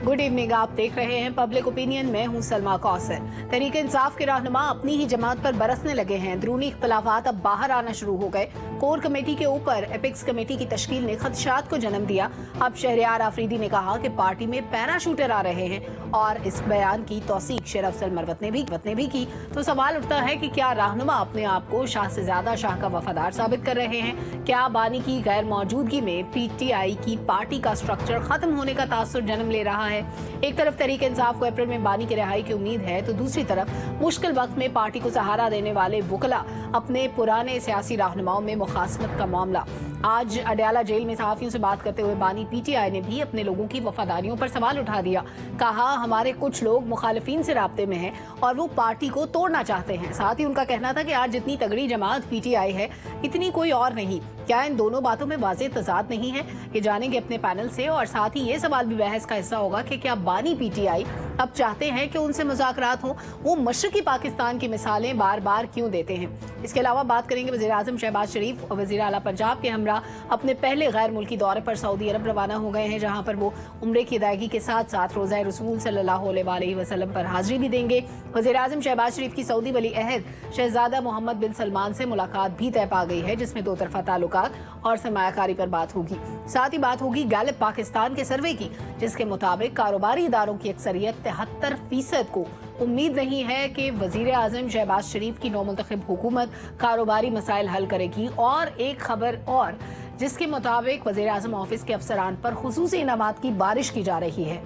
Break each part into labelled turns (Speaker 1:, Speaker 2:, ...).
Speaker 1: Good evening. आप देख रहे हैं पब्लिक ओपिनियन। मैं हूं सलमा कौसर। तहरीक इंसाफ के रहनुमा अपनी ही जमात पर बरसने लगे हैं। अंदरूनी इख्तलाफात अब बाहर आना शुरू हो गए। कोर कमेटी के ऊपर एपिक्स कमेटी की तश्कील ने खदशात को जन्म दिया। अब शहरयार आफरीदी ने कहा कि पार्टी में पैराशूटर आ रहे हैं और इस बयान की तौसीक शेर अफजल मरवत ने भी की। तो सवाल उठता है कि क्या रहनुमा अपने आप को शाह से ज्यादा शाह का वफादार साबित कर रहे हैं? क्या बानी की गैर मौजूदगी में पीटीआई की पार्टी का स्ट्रक्चर खत्म होने का तासुर जन्म ले रहा है? एक तरफ तहरीक इंसाफ को अप्रैल में बानी की रिहाई की उम्मीद है, तो दूसरी तरफ मुश्किल वक्त में पार्टी को सहारा देने वाले वुकला अपने पुराने सियासी रहनुमाओं में मुखासमत का मामला। आज अडयाला जेल में सहाफियों से बात करते हुए बानी पीटीआई ने भी अपने लोगों की वफादारियों पर सवाल उठा दिया। कहा, हमारे कुछ लोग मुखालिफिन से राब्ते में हैं और वो पार्टी को तोड़ना चाहते हैं। साथ ही उनका कहना था कि आज जितनी तगड़ी जमात पीटीआई है, इतनी कोई और नहीं। क्या इन दोनों बातों में वाज़ेह तज़ाद नहीं है? ये जानेंगे अपने पैनल से। और साथ ही ये सवाल भी बहस का हिस्सा होगा कि क्या बानी पीटीआई अब चाहते हैं कि उनसे मुज़ाकरात हो? वो मशरक़ी पाकिस्तान की मिसालें बार बार क्यों देते हैं? इसके अलावा बात करेंगे वज़ीर आज़म शहबाज शरीफ और वज़ीर आला पंजाब के हमरा अपने पहले गैर मुल्की दौरे पर सऊदी अरब रवाना हो गए हैं, जहाँ पर वो उम्रे की अदायगी के साथ साथ रोज़ा रसूल सल्लल्लाहु अलैहि वसल्लम पर हाजिरी भी देंगे। वज़ीर आज़म शहबाज शरीफ की सऊदी वली अहद शहजादा मोहम्मद बिन सलमान से मुलाकात भी तय पा गई है, जिसमें दो तरफा ताल्लुकात और सरमायाकारी पर बात होगी। साथ ही बात होगी गैलिप पाकिस्तान के सर्वे की, जिसके मुताबिक कारोबारी इदारों की अक्सरियत 73% को उम्मीद नहीं है कि वजीर आजम शहबाज शरीफ की नौमुंतखब हुकूमत कारोबारी मसाइल हल करेगी। और एक खबर और, जिसके मुताबिक वजीर आजम ऑफिस के अफसरान पर खुसूसी इनामात की बारिश की जा रही है।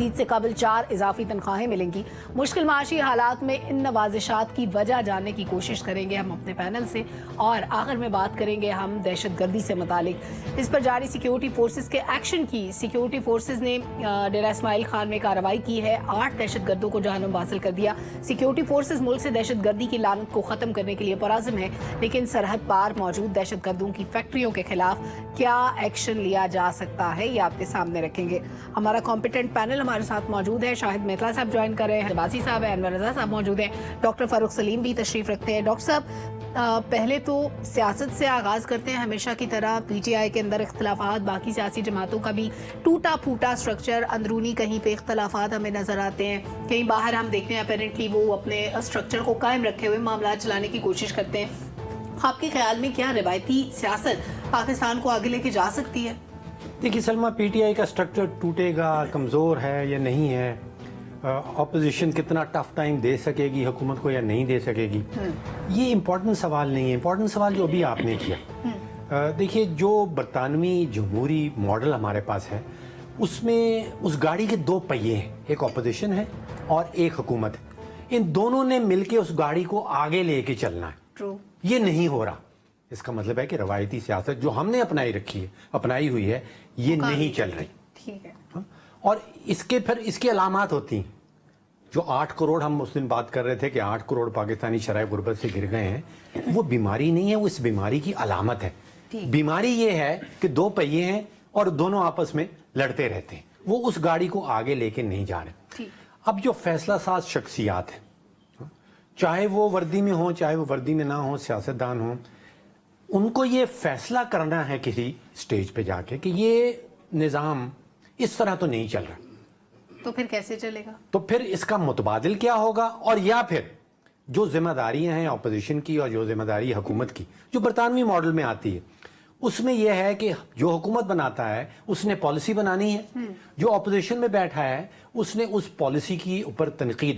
Speaker 1: ईद से कबल 4 इजाफी तनख्वाहें मिलेंगी। मुश्किल माशी हालात में इन नवाजिशात की वजह जानने की कोशिश करेंगे हम अपने पैनल से। और आखिर में बात करेंगे हम दहशत गर्दी से मुतालिक। इस पर जारी सिक्योरिटी फोर्सेस के एक्शन की। सिक्योरिटी फोर्सेस ने डेरा इस्माइल खान में कार्रवाई की है। 8 दहशत गर्दों को जहन्नुम हासिल कर दिया। सिक्योरिटी फोर्सेस मुल्क से दहशत गर्दी की लानत को खत्म करने के लिए पुरअज़्म है, लेकिन सरहद पार मौजूद दहशत गर्दों की फैक्ट्रियों के खिलाफ क्या एक्शन लिया जा सकता है, ये आपके सामने रखेंगे। हमारा कॉम्पिटेंट पैनल हमारे साथ मौजूद है। शाहिद मेहता साहब ज्वाइन कर रहे हैं, बासी साहब है, अनवर रजा साहब मौजूद हैं, डॉक्टर फारूक सलीम भी तशरीफ रखते हैं। डॉक्टर साहब, पहले तो सियासत से आगाज करते हैं। हमेशा की तरह पीटीआई के अंदर इख्तलाफात, बाकी सियासी जमातों का भी टूटा फूटा स्ट्रक्चर, अंदरूनी कहीं पे इख्तलाफात हमें नजर आते हैं, कहीं बाहर हम देखते हैं अपेरेंटली वो अपने स्ट्रक्चर को कायम रखे हुए मामला चलाने की कोशिश करते हैं। आपके ख्याल में क्या रिवायती सियासत पाकिस्तान को आगे लेके जा सकती है?
Speaker 2: देखिए सलमा, पीटीआई का स्ट्रक्चर टूटेगा, कमज़ोर है या नहीं है, ऑपोजिशन कितना टफ टाइम दे सकेगी हुकूमत को या नहीं दे सकेगी, ये इम्पोर्टेंट सवाल नहीं है। इम्पोर्टेंट सवाल जो अभी आपने किया, देखिए जो बरतानवी जमहूरी मॉडल हमारे पास है, उसमें उस गाड़ी के 2 पहिए हैं, एक ऑपोजिशन है और एक हुकूमत है। इन दोनों ने मिलकर उस गाड़ी को आगे लेके चलना है। ये नहीं हो रहा। इसका मतलब है कि रवायती सियासत जो हमने अपनाई हुई है, ये नहीं चल रही।
Speaker 1: ठीक है।
Speaker 2: और इसके अलामात होती हैं। जो 8 करोड़ हम उस दिन बात कर रहे थे कि 8 करोड़ पाकिस्तानी शराय गुर्बत से गिर गए हैं, वो बीमारी नहीं है, वो इस बीमारी की अलामत है। बीमारी ये है कि 2 पहिए हैं और दोनों आपस में लड़ते रहते हैं, वो उस गाड़ी को आगे लेके नहीं जा रहे। अब जो फैसला साज शख्सियात है, चाहे वो वर्दी में हो चाहे वो वर्दी में ना हो, सियासतदान हो, उनको ये फैसला करना है किसी स्टेज पे जाके कि ये निज़ाम इस तरह तो नहीं चल रहा।
Speaker 1: तो फिर कैसे चलेगा? तो
Speaker 2: फिर इसका मुतबादिल क्या होगा? और या फिर जो जिम्मेदारियां हैं अपोजिशन की और जो जिम्मेदारी हुकूमत की, जो बरतानवी मॉडल में आती है, उसमें यह है कि जो हुकूमत बनाता है उसने पॉलिसी बनानी है, जो अपोजिशन में बैठा है उसने उस पॉलिसी की ऊपर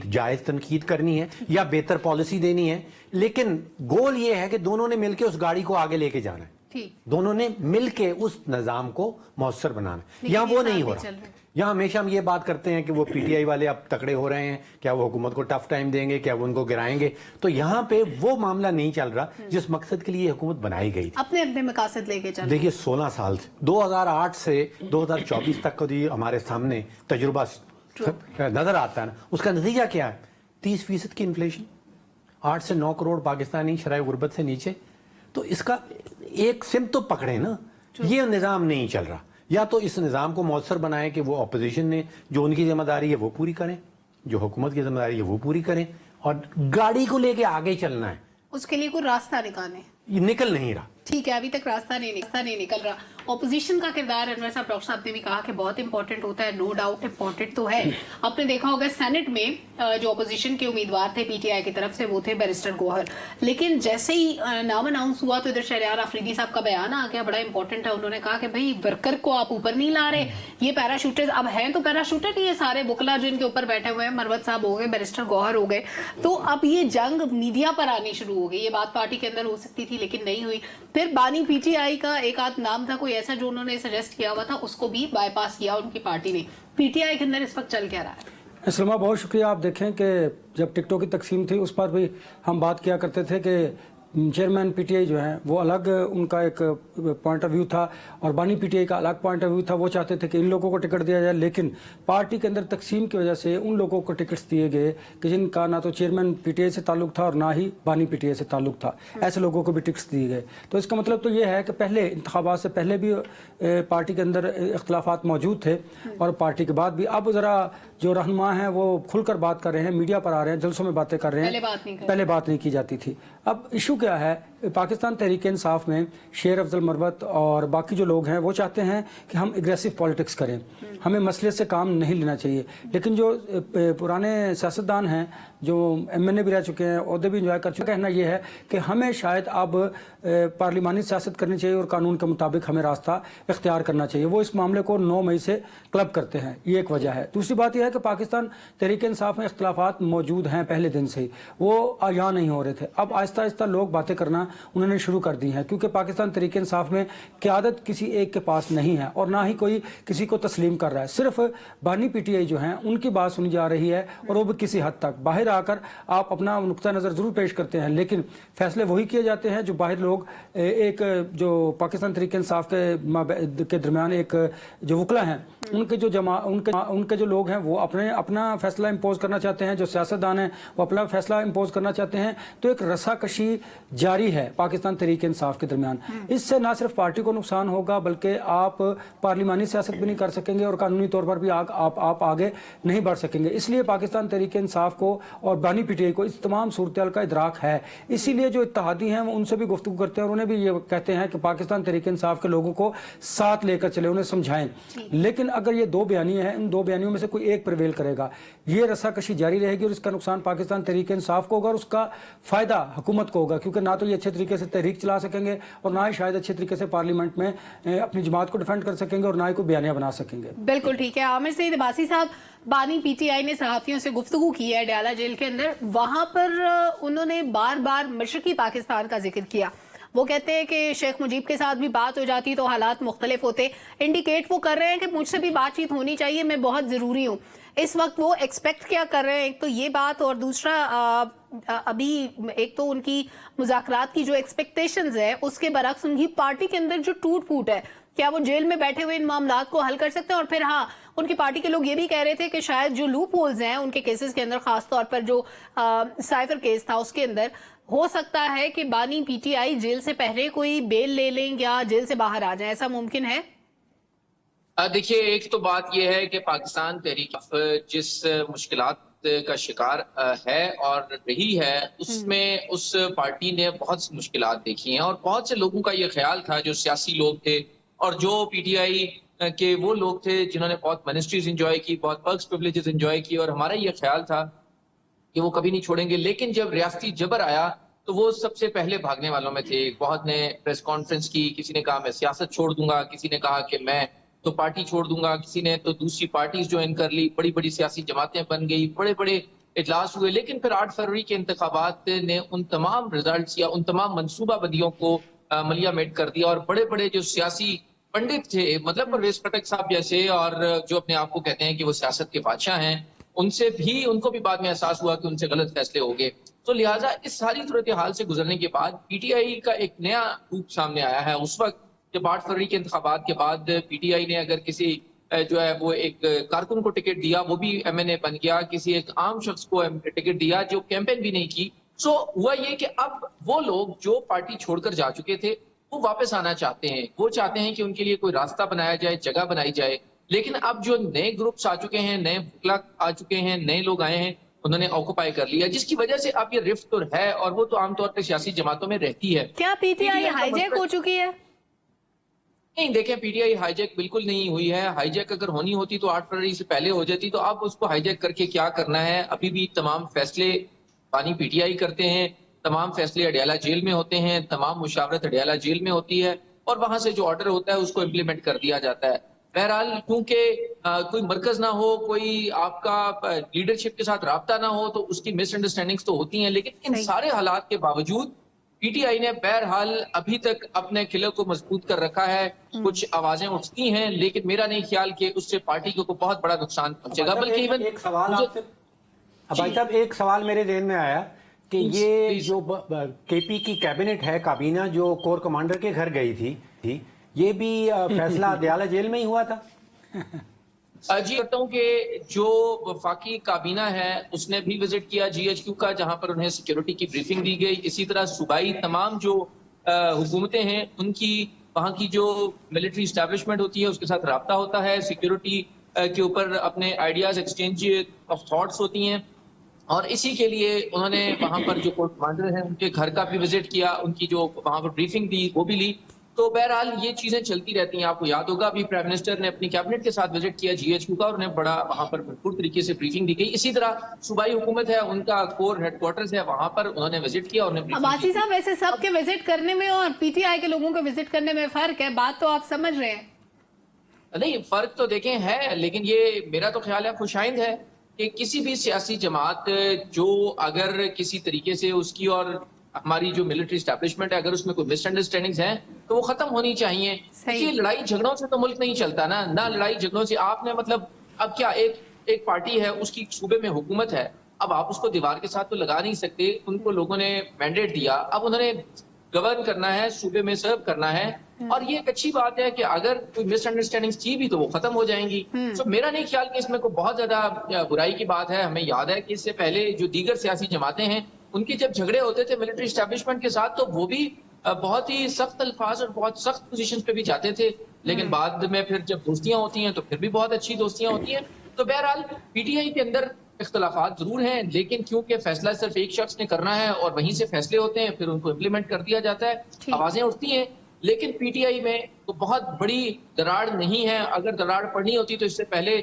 Speaker 2: जायज तनकीद करनी है या बेहतर पॉलिसी देनी है। लेकिन गोल ये है कि दोनों ने मिलकर उस गाड़ी को आगे लेके जाना है, दोनों ने मिलके उस निजाम को मौसर बनाना है। यहाँ वो नहीं हो रहा। यहाँ हमेशा हम ये बात करते हैं कि वो पीटीआई वाले अब तकड़े हो रहे हैं, क्या वो हुकूमत को टफ टाइम देंगे, क्या वो उनको गिराएंगे। तो यहाँ पे वो मामला नहीं चल रहा जिस मकसद के लिए हुकूमत बनाई गई थी।
Speaker 1: अपने अपने मकासद लेके चल।
Speaker 2: देखिए 16 साल से 2008 से 2024 तक का जो हमारे सामने तजुर्बा नजर आता है ना, उसका नतीजा क्या है? 30% की इन्फ्लेशन, 8 से 9 करोड़ पाकिस्तानी शराय गुर्बत से नीचे। तो इसका एक सिम्त तो पकड़े ना, ये निज़ाम नहीं चल रहा। या तो इस निज़ाम को मौसर बनाए कि वो अपोजिशन ने जो उनकी जिम्मेदारी है वो पूरी करें, जो हुकूमत की जिम्मेदारी है वो पूरी करें, और गाड़ी को लेके आगे चलना है।
Speaker 1: उसके लिए कोई रास्ता निकालें।
Speaker 2: ये निकल नहीं रहा।
Speaker 1: ठीक है, अभी तक रास्ता नहीं निकल रहा। ऑपोजिशन का किरदार अनवर साहब, डॉक्टर साहब ने भी कहा कि बहुत इंपॉर्टेंट होता है, नो डाउट इंपॉर्टेंट तो है। आपने देखा होगा सेनेट में जो ऑपोजिशन के उम्मीदवार थे पीटीआई की तरफ से वो थे बैरिस्टर गौहर, लेकिन जैसे ही नाम अनाउंस हुआ तो इधर शहरयार आफरीदी साहब का बयान आ गया, बड़ा इंपॉर्टेंट है। उन्होंने कहा कि भाई वर्कर को आप ऊपर नहीं ला रहे, ये पैराशूटर्स अब हैं तो पैराशूटर ही ये सारे बुकला जो इनके ऊपर बैठे हुए हैं, मरवत साहब हो गए, बैरिस्टर गौहर हो गए। तो अब ये जंग मीडिया पर आनी शुरू हो गई। ये बात पार्टी के अंदर हो सकती थी लेकिन नहीं हुई। फिर बानी पीटीआई का एक आध नाम था कोई ऐसा जो उन्होंने सजेस्ट किया हुआ था, उसको भी बाईपास किया उनकी पार्टी ने। पीटीआई के अंदर इस वक्त चल क्या रहा है?
Speaker 3: सलमा, बहुत शुक्रिया। आप देखें कि जब टिकटों की तकसीम थी उस पर भी हम बात किया करते थे कि चेयरमैन पीटीआई जो है वो अलग उनका एक पॉइंट ऑफ व्यू था और बानी पीटीआई का अलग पॉइंट ऑफ व्यू था। वो चाहते थे कि इन लोगों को टिकट दिया जाए, लेकिन पार्टी के अंदर तकसीम की वजह से उन लोगों को टिकट्स दिए गए कि जिनका ना तो चेयरमैन पीटीआई से ताल्लुक था और ना ही बानी पीटीआई से ताल्लुक था। ऐसे लोगों को भी टिकट्स दिए गए। तो इसका मतलब तो ये है कि पहले इंतखाबात से पहले भी पार्टी के अंदर इख्तलाफात मौजूद थे और पार्टी के बाद भी। अब ज़रा जो रहनुमा हैं वो खुलकर बात कर रहे हैं, मीडिया पर आ रहे हैं, जलसों में बातें कर रहे हैं, पहले बात नहीं की जाती थी। अब इशू क्या है, पाकिस्तान तहरीक इंसाफ में शेर अफजल मरवत और बाकी जो लोग हैं वो चाहते हैं कि हम एग्रेसिव पॉलिटिक्स करें, हमें मसले से काम नहीं लेना चाहिए। लेकिन जो पुराने सियासतदान हैं जो एमएनए भी रह चुके हैं, ओहदे भी इंजॉय कर चुके हैं, कहना ये है कि हमें शायद अब पार्लिमानी सियासत करनी चाहिए और कानून के मुताबिक हमें रास्ता इख्तियार करना चाहिए। वो इस मामले को 9 मई से क्लब करते हैं, ये एक वजह है। दूसरी बात यह है कि पाकिस्तान तहरीक इंसाफ में इख्तलाफात मौजूद हैं पहले दिन से ही, वो यहाँ नहीं हो रहे थे। अब आहिस्ता आहिस्ता लोग बातें करना उन्होंने शुरू कर दी हैं, क्योंकि पाकिस्तान तहरीक इंसाफ में क़यादत किसी एक के पास नहीं है और ना ही कोई किसी को तस्लीम कर रहा है। सिर्फ बानी पीटीआई जो हैं उनकी बात सुनी जा रही है और वो भी किसी हद तक। बाहर आकर आप अपना नुक्ता नज़र ज़रूर पेश करते हैं, लेकिन फैसले वही किए जाते हैं जो बाहर लोग एक जो पाकिस्तान तहरीक इंसाफ के दरमियान एक जो वकला हैं उनके जो लोग हैं वो अपना फैसला इम्पोज करना चाहते हैं, जो सियासतदान हैं वो अपना फैसला इम्पोज करना चाहते हैं। तो एक रस्साकशी जारी है पाकिस्तान तहरीक इंसाफ के दरमियान। इससे ना सिर्फ पार्टी को नुकसान होगा बल्कि आप पार्लिमानी सियासत भी नहीं कर सकेंगे और कानूनी तौर पर भी आप आगे नहीं बढ़ सकेंगे। इसलिए पाकिस्तान तहरीक इंसाफ को और बानी पीटीआई को इस तमाम सूरत का इदराक है। इसीलिए जो इत्तेहादी हैं वो उनसे भी गुफ्तगू करते हैं और उन्हें भी ये कहते हैं कि पाकिस्तान तहरीक इंसाफ के लोगों को साथ लेकर चले, उन्हें समझाएं। लेकिन अगर ये 2 बयानियां हैं, इन 2 बयानियों में से कोई एक प्रिवेल करेगा, ये रस्साकशी जारी रहेगी और इसका नुकसान पाकिस्तान तहरीक इंसाफ को होगा और उसका फायदा हुकूमत को होगा, क्योंकि ना तो ये अच्छे तरीके से तहरीक चला सकेंगे और ना ही शायद अच्छे तरीके से पार्लियामेंट में अपनी जमात को डिफेंड कर सकेंगे और ना ही कोई बयानियां बना सकेंगे।
Speaker 1: बिल्कुल ठीक है। आमिर सईद अब्बासी साहब, बानी पीटीआई ने सहाफियों से गुफ्तगू की है डयाला जेल के अंदर, वहां पर उन्होंने बार बार मशरकी पाकिस्तान का जिक्र किया। वो कहते हैं कि शेख मुजीब के साथ भी बात हो जाती तो हालात मुख्तलिफ होते। इंडिकेट वो कर रहे हैं कि मुझसे भी बातचीत होनी चाहिए, मैं बहुत ज़रूरी हूँ। इस वक्त वो एक्सपेक्ट क्या कर रहे हैं, एक तो ये बात, और दूसरा अभी एक तो उनकी मुज़ाकरात की जो एक्सपेक्टेशंस है उसके बरक्स उनकी पार्टी के अंदर जो टूट फूट है, क्या वो जेल में बैठे हुए इन मामलात को हल कर सकते हैं? और फिर हाँ, उनकी पार्टी के लोग ये भी कह रहे थे कि शायद जो लूप होल्स हैं उनके केसेस के अंदर, खास तौर पर जो साइफर केस था उसके अंदर, हो सकता है कि बानी पीटीआई जेल से पहले कोई बेल ले लें या जेल से बाहर आ जाए। ऐसा मुमकिन है?
Speaker 4: देखिए, एक तो बात यह है कि पाकिस्तान तहरीक जिस मुश्किलात का शिकार है और रही है, उसमें उस पार्टी ने बहुत सी मुश्किलात देखी हैं और बहुत से लोगों का ये ख्याल था, जो सियासी लोग थे और जो पीटीआई के वो लोग थे जिन्होंने बहुत मिनिस्ट्रीज एंजॉय की, बहुत पर्क्स प्रिविलेजेस एंजॉय की, और हमारा ये ख्याल था कि वो कभी नहीं छोड़ेंगे। लेकिन जब रियासती जबर आया तो वो सबसे पहले भागने वालों में थे। बहुत ने प्रेस कॉन्फ्रेंस की, किसी ने कहा मैं सियासत छोड़ दूंगा, किसी ने कहा कि मैं तो पार्टी छोड़ दूंगा, किसी ने तो दूसरी पार्टीज ज्वाइन कर ली, बड़ी बड़ी सियासी जमातें बन गई, बड़े बड़े इजलास हुए। लेकिन फिर 8 फरवरी के इंतखाबात ने उन तमाम रिजल्ट्स या उन तमाम मनसूबा बंदियों को मलिया मेट कर दिया और बड़े बड़े जो सियासी पंडित थे, मतलब परवेज खटक साहब जैसे, और जो अपने आप को कहते हैं कि वो सियासत के बादशाह हैं, उनको भी बाद में एहसास हुआ कि उनसे गलत फैसले हो गए। तो लिहाजा इस सारी सूरत हाल से गुजरने के बाद पीटीआई का एक नया रूप सामने आया है। उस वक्त जब 8 फरवरी के इंतखाबात के बाद पीटीआई ने अगर किसी जो है वो एक कारकुन को टिकट दिया, वो भी एमएनए बन गया, किसी एक आम शख्स को टिकट दिया जो कैंपेन भी नहीं की, सो हुआ ये कि अब वो लोग जो पार्टी छोड़कर जा चुके थे वो वापस आना चाहते हैं। वो चाहते हैं कि उनके लिए कोई रास्ता बनाया जाए, जगह बनाई जाए। लेकिन अब जो नए ग्रुप्स आ चुके हैं, नए फुकला आ चुके हैं, नए लोग आए हैं, उन्होंने ऑक्युपाई कर लिया, जिसकी वजह से अब ये रिफ्ट तो है और वो तो आमतौर पर सियासी जमातों में रहती है।
Speaker 1: क्या पीटीआई हाईजैक हो चुकी है?
Speaker 4: نہیں دیکھیں PTI ہائی جیک بالکل نہیں ہوئی ہے. ہائی جیک اگر ہونی ہوتی تو 8 فروری سے پہلے ہو جاتی. تو اب اس کو ہائی جیک کر کے کیا کرنا ہے؟ ابھی بھی تمام فیصلے بانی PTI کرتے ہیں, تمام فیصلے اڈیالہ جیل میں ہوتے ہیں, تمام مشاورت اڈیالہ جیل میں ہوتی ہے, اور وہاں سے جو آرڈر ہوتا ہے اس کو امپلیمنٹ کر دیا جاتا ہے. بہرحال کیونکہ کوئی مرکز نہ ہو, کوئی آپ کا لیڈرشپ کے ساتھ رابطہ نہ ہو, تو اس کی مس انڈرسٹینڈنگز تو ہوتی ہیں. لیکن ان
Speaker 1: صحیح.
Speaker 4: سارے حالات کے باوجود PTI نے بہرحال ابھی تک اپنے قلعے کو مضبوط کر رکھا ہے. کچھ آوازیں اٹھتی ہیں, لیکن میرا نہیں خیال کہ اس سے پارٹی کو بہت بڑا نقصان پہنچے گا. بلکہ ایون
Speaker 2: ایک سوال آپ سے بھائی صاحب, ایک سوال میرے ذہن میں آیا کہ یہ جو KP کی کیبنٹ ہے, کابینہ جو کور کمانڈر کے گھر گئی تھی, یہ بھی فیصلہ اڈیالہ جیل میں ہی ہوا تھا؟
Speaker 4: جی کرتا ہوں کہ جو وفاقی کابینہ ہے اس نے بھی وزٹ کیا GHQ کا, جہاں پر انہیں سیکیورٹی کی بریفنگ دی گئی. اسی طرح صوبائی تمام جو حکومتیں ہیں ان کی وہاں کی جو ملٹری اسٹیبلشمنٹ ہوتی ہے اس کے ساتھ رابطہ ہوتا ہے, سیکیورٹی کے اوپر اپنے آئیڈیاز ایکسچینج آف تھاٹس ہوتی ہیں. اور اسی کے لیے انہوں نے وہاں پر جو کورٹ کمانڈر ہیں ان کے گھر کا بھی وزٹ کیا, ان کی جو وہاں پر بریفنگ دی وہ بھی لی. تو بہرحال یہ چیزیں چلتی رہتی ہیں. آپ کو یاد ہوگا ابھی پرائم منسٹر نے اپنی کیبنٹ کے ساتھ وزٹ کیا GHQ کا, اور انہیں بڑا وہاں پر بھرپور طریقے سے بریفنگ دی گئی. اسی طرح صوبائی حکومت ہے, ان کا کور ہیڈ کوارٹرز ہے, وہاں پر انہوں نے وزٹ کیا.
Speaker 1: عباسی صاحب, ویسے سب کے وزٹ کرنے میں اور PTI کے لوگوں کے وزٹ کرنے میں فرق ہے, بات تو آپ سمجھ رہے ہیں.
Speaker 4: نہیں فرق تو دیکھیں ہے, لیکن یہ میرا تو خیال ہے خوشائند ہے کہ کسی بھی سیاسی جماعت جو اگر کسی طریقے سے اس کی اور ہماری جو ملٹری اسٹیبلشمنٹ ہے اگر اس میں کوئی مس انڈرسٹینڈنگز ہیں تو وہ ختم ہونی چاہیے. یہ لڑائی جھگڑوں سے تو ملک نہیں چلتا نا, نہ لڑائی جھگڑوں سے. آپ نے مطلب اب کیا ایک پارٹی ہے, اس کی صوبے میں حکومت ہے, اب آپ اس کو دیوار کے ساتھ تو لگا نہیں سکتے. ان کو لوگوں نے مینڈیٹ دیا, اب انہوں نے گورن کرنا ہے, صوبے میں سرو کرنا ہے. اور یہ ایک اچھی بات ہے کہ اگر کوئی مس انڈرسٹینڈنگ تھی بھی تو وہ ختم ہو جائیں گی. تو میرا نہیں خیال کہ اس میں کوئی بہت زیادہ برائی کی بات ہے. ہمیں یاد ہے کہ اس سے پہلے جو دیگر سیاسی جماعتیں ہیں ان کے جب جھگڑے ہوتے تھے ملٹری اسٹیبلشمنٹ کے ساتھ تو وہ بھی بہت ہی سخت الفاظ اور بہت سخت پوزیشن پہ بھی جاتے تھے, لیکن بعد میں پھر جب دوستیاں ہوتی ہیں تو پھر بھی بہت اچھی دوستیاں ہوتی ہیں. تو بہرحال PTI کے اندر اختلافات ضرور ہیں, لیکن کیونکہ فیصلہ صرف ایک شخص نے کرنا ہے اور وہیں سے فیصلے ہوتے ہیں, پھر ان کو امپلیمنٹ کر دیا جاتا ہے. آوازیں اٹھتی ہیں, لیکن PTI میں تو بہت بڑی دراڑ نہیں ہے. اگر دراڑ پڑنی ہوتی تو اس سے پہلے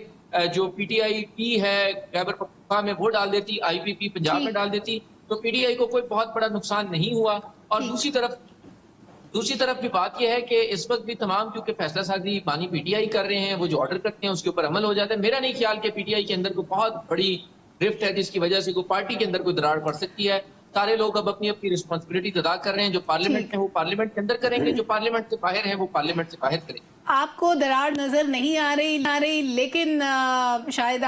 Speaker 4: جو PTI ہے خیبر پختونخوا میں وہ ڈال دیتی, IPP پنجاب میں ڈال دیتی, تو PTI کو کوئی بہت بڑا نقصان نہیں ہوا. اور دوسری طرف بھی بات یہ ہے کہ اس وقت بھی تمام کیونکہ فیصلہ سازی بانی PTI کر رہے ہیں, وہ جو آرڈر کرتے ہیں اس کے اوپر عمل ہو جاتا ہے. میرا نہیں خیال کہ PTI کے اندر کوئی بہت بڑی رفٹ ہے جس کی وجہ سے کوئی پارٹی کے اندر کوئی دراڑ پڑ سکتی ہے. سارے لوگ اب اپنی اپنی رسپانسبلٹی ادا کر رہے ہیں. جو پارلیمنٹ میں وہ پارلیمنٹ کے اندر کریں گے, جو پارلیمنٹ سے باہر ہیں وہ پارلیمنٹ سے باہر کریں گے.
Speaker 1: آپ کو دراڑ نظر نہیں آ رہی لیکن شاید